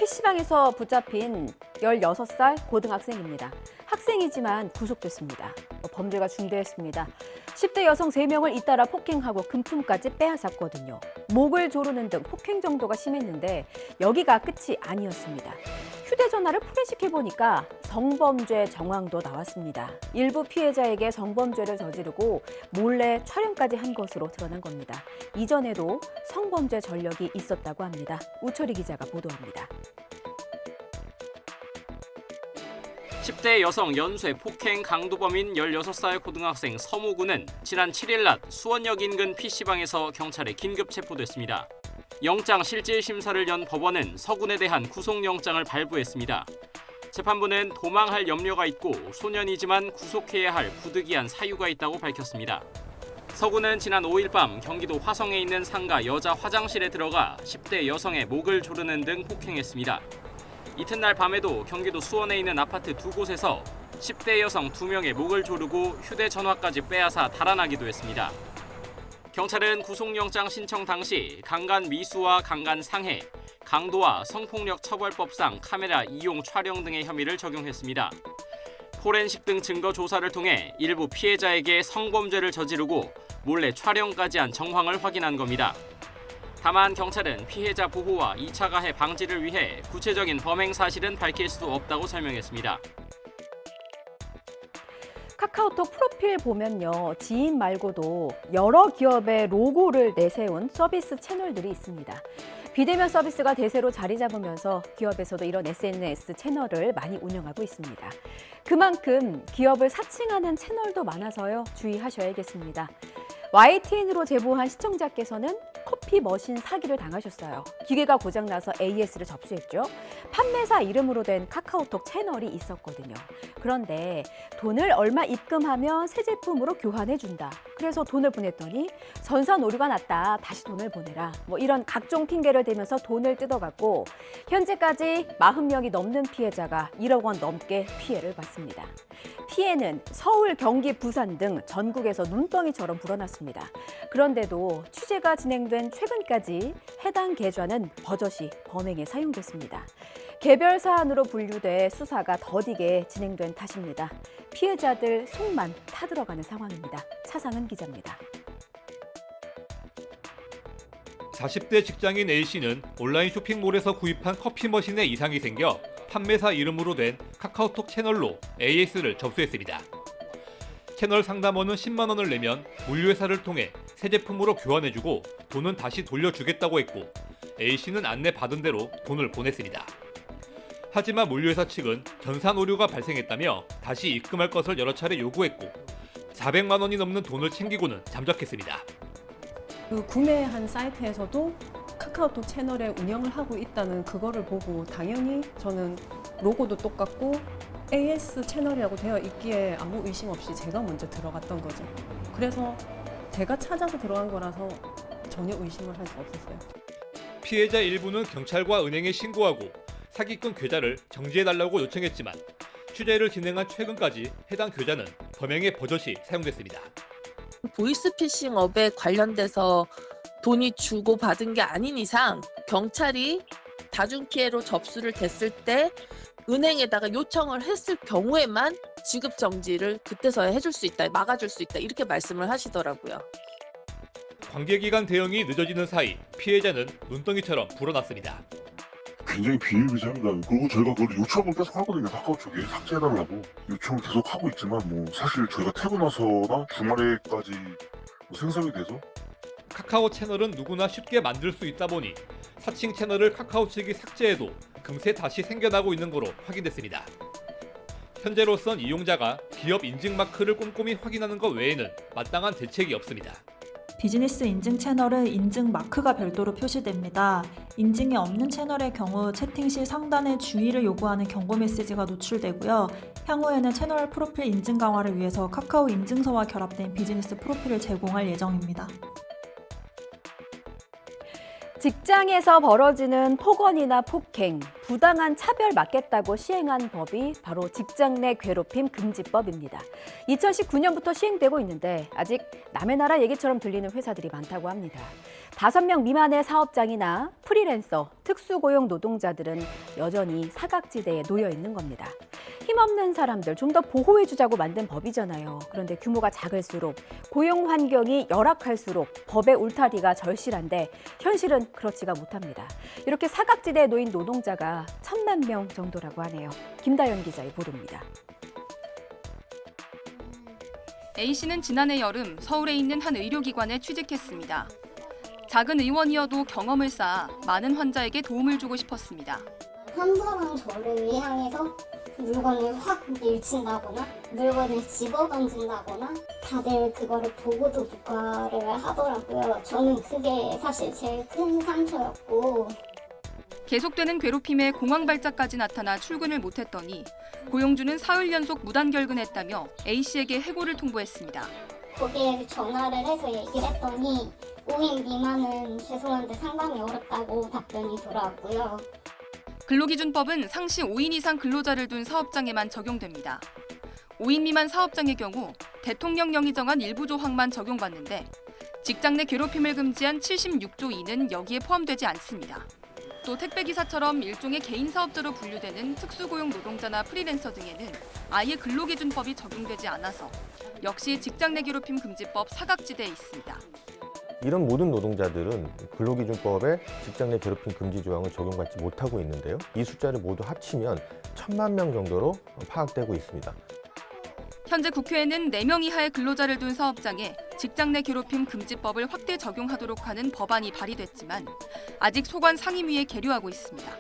PC방에서 붙잡힌 16살 고등학생입니다. 학생이지만 구속됐습니다. 범죄가 중대했습니다. 10대 여성 3명을 잇따라 폭행하고 금품까지 빼앗았거든요. 목을 조르는 등 폭행 정도가 심했는데 여기가 끝이 아니었습니다. 휴대전화를 포렌식해보니까 성범죄 정황도 나왔습니다. 일부 피해자에게 성범죄를 저지르고 몰래 촬영까지 한 것으로 드러난 겁니다. 이전에도 성범죄 전력이 있었다고 합니다. 우철희 기자가 보도합니다. 10대 여성 연쇄 폭행 강도범인 16살 고등학생 서모군은 지난 7일 낮 수원역 인근 PC방에서 경찰에 긴급 체포됐습니다. 영장 실질 심사를 연 법원은 서군에 대한 구속영장을 발부했습니다. 재판부는 도망할 염려가 있고 소년이지만 구속해야 할 부득이한 사유가 있다고 밝혔습니다. 서군은 지난 5일 밤 경기도 화성에 있는 상가 여자 화장실에 들어가 10대 여성의 목을 조르는 등 폭행했습니다. 이튿날 밤에도 경기도 수원에 있는 아파트 2곳에서 10대 여성 2명의 목을 조르고 휴대전화까지 빼앗아 달아나기도 했습니다. 경찰은 구속영장 신청 당시 강간 미수와 강간 상해, 강도와 성폭력 처벌법상 카메라 이용 촬영 등의 혐의를 적용했습니다. 포렌식 등 증거 조사를 통해 일부 피해자에게 성범죄를 저지르고 몰래 촬영까지 한 정황을 확인한 겁니다. 다만 경찰은 피해자 보호와 2차 가해 방지를 위해 구체적인 범행 사실은 밝힐 수 없다고 설명했습니다. 카카오톡 프로필 보면요, 지인 말고도 여러 기업의 로고를 내세운 서비스 채널들이 있습니다. 비대면 서비스가 대세로 자리 잡으면서 기업에서도 이런 SNS 채널을 많이 운영하고 있습니다. 그만큼 기업을 사칭하는 채널도 많아서요, 주의하셔야겠습니다. YTN으로 제보한 시청자께서는 커피 머신 사기를 당하셨어요. 기계가 고장나서 AS를 접수했죠. 판매사 이름으로 된 카카오톡 채널이 있었거든요. 그런데 돈을 얼마 입금하면 새 제품으로 교환해준다. 그래서 돈을 보냈더니 전산 오류가 났다. 다시 돈을 보내라. 이런 각종 핑계를 대면서 돈을 뜯어갔고 현재까지 40명이 넘는 피해자가 1억 원 넘게 피해를 봤습니다. 피해는 서울, 경기, 부산 등 전국에서 눈덩이처럼 불어났습니다. 그런데도 취재가 진행된 최근까지 해당 계좌는 버젓이 범행에 사용됐습니다. 개별 사안으로 분류돼 수사가 더디게 진행된 탓입니다. 피해자들 속만 타들어가는 상황입니다. 차상은 기자입니다. 40대 직장인 A씨는 온라인 쇼핑몰에서 구입한 커피 머신에 이상이 생겨 판매사 이름으로 된 카카오톡 채널로 AS를 접수했습니다. 채널 상담원은 10만 원을 내면 물류회사를 통해 새 제품으로 교환해주고 돈은 다시 돌려주겠다고 했고 A씨는 안내받은 대로 돈을 보냈습니다. 하지만 물류회사 측은 전산 오류가 발생했다며 다시 입금할 것을 여러 차례 요구했고 400만 원이 넘는 돈을 챙기고는 잠적했습니다. 그 구매한 사이트에서도 카카오톡 채널에 운영을 하고 있다는 그거를 보고 당연히 저는 로고도 똑같고 AS 채널이라고 되어 있기에 아무 의심 없이 제가 먼저 들어갔던 거죠. 그래서 제가 찾아서 들어간 거라서 전혀 의심을 할 수 없었어요. 피해자 일부는 경찰과 은행에 신고하고 사기꾼 계좌를 정지해달라고 요청했지만 취재를 진행한 최근까지 해당 계좌는 범행에 버젓이 사용됐습니다. 보이스피싱 업에 관련돼서 돈이 주고 받은 게 아닌 이상 경찰이 다중피해로 접수를 됐을 때 은행에다가 요청을 했을 경우에만 지급 정지를 그때서야 해줄 수 있다, 막아줄 수 있다 이렇게 말씀을 하시더라고요. 관계기관 대응이 늦어지는 사이 피해자는 눈덩이처럼 불어났습니다. 굉장히 비일비재합니다. 그리고 저희가 그걸 요청을 계속 하거든요. 카카오 쪽에 삭제해달라고 요청을 계속 하고 있지만 사실 저희가 퇴근나서나 주말에까지 생성이 돼서 카카오 채널은 누구나 쉽게 만들 수 있다 보니 사칭 채널을 카카오 측이 삭제해도 금세 다시 생겨나고 있는 거로 확인됐습니다. 현재로선 이용자가 기업 인증 마크를 꼼꼼히 확인하는 것 외에는 마땅한 대책이 없습니다. 비즈니스 인증 채널은 인증 마크가 별도로 표시됩니다. 인증이 없는 채널의 경우 채팅 시 상단에 주의를 요구하는 경고 메시지가 노출되고요. 향후에는 채널 프로필 인증 강화를 위해서 카카오 인증서와 결합된 비즈니스 프로필을 제공할 예정입니다. 직장에서 벌어지는 폭언이나 폭행, 부당한 차별 막겠다고 시행한 법이 바로 직장 내 괴롭힘 금지법입니다. 2019년부터 시행되고 있는데 아직 남의 나라 얘기처럼 들리는 회사들이 많다고 합니다. 5명 미만의 사업장이나 프리랜서, 특수고용 노동자들은 여전히 사각지대에 놓여 있는 겁니다. 힘없는 사람들 좀 더 보호해주자고 만든 법이잖아요. 그런데 규모가 작을수록 고용 환경이 열악할수록 법의 울타리가 절실한데 현실은 그렇지가 못합니다. 이렇게 사각지대에 놓인 노동자가 1,000만 명 정도라고 하네요. 김다연 기자의 보도입니다. A씨는 지난해 여름 서울에 있는 한 의료기관에 취직했습니다. 작은 의원이어도 경험을 쌓아 많은 환자에게 도움을 주고 싶었습니다. 환자랑 저를 향해서 물건을 확 밀친다거나 물건을 집어 던진다거나 다들 그거를 보고도 묵과를 하더라고요. 저는 그게 사실 제일 큰 상처였고 계속되는 괴롭힘에 공황발작까지 나타나 출근을 못했더니 고용주는 사흘 연속 무단결근했다며 A씨에게 해고를 통보했습니다. 거기에 전화를 해서 얘기를 했더니 5인 미만은 죄송한데 상담이 어렵다고 답변이 돌아왔고요. 근로기준법은 상시 5인 이상 근로자를 둔 사업장에만 적용됩니다. 5인 미만 사업장의 경우 대통령령이 정한 일부 조항만 적용받는데 직장 내 괴롭힘을 금지한 76조 2는 여기에 포함되지 않습니다. 또 택배기사처럼 일종의 개인 사업자로 분류되는 특수고용 노동자나 프리랜서 등에는 아예 근로기준법이 적용되지 않아서 역시 직장 내 괴롭힘 금지법 사각지대에 있습니다. 이런 모든 노동자들은 근로기준법의 직장 내 괴롭힘 금지 조항을 적용받지 못하고 있는데요. 이 숫자를 모두 합치면 1,000만 명 정도로 파악되고 있습니다. 현재 국회에는 4명 이하의 근로자를 둔 사업장에 직장 내 괴롭힘 금지법을 확대 적용하도록 하는 법안이 발의됐지만 아직 소관 상임위에 계류하고 있습니다.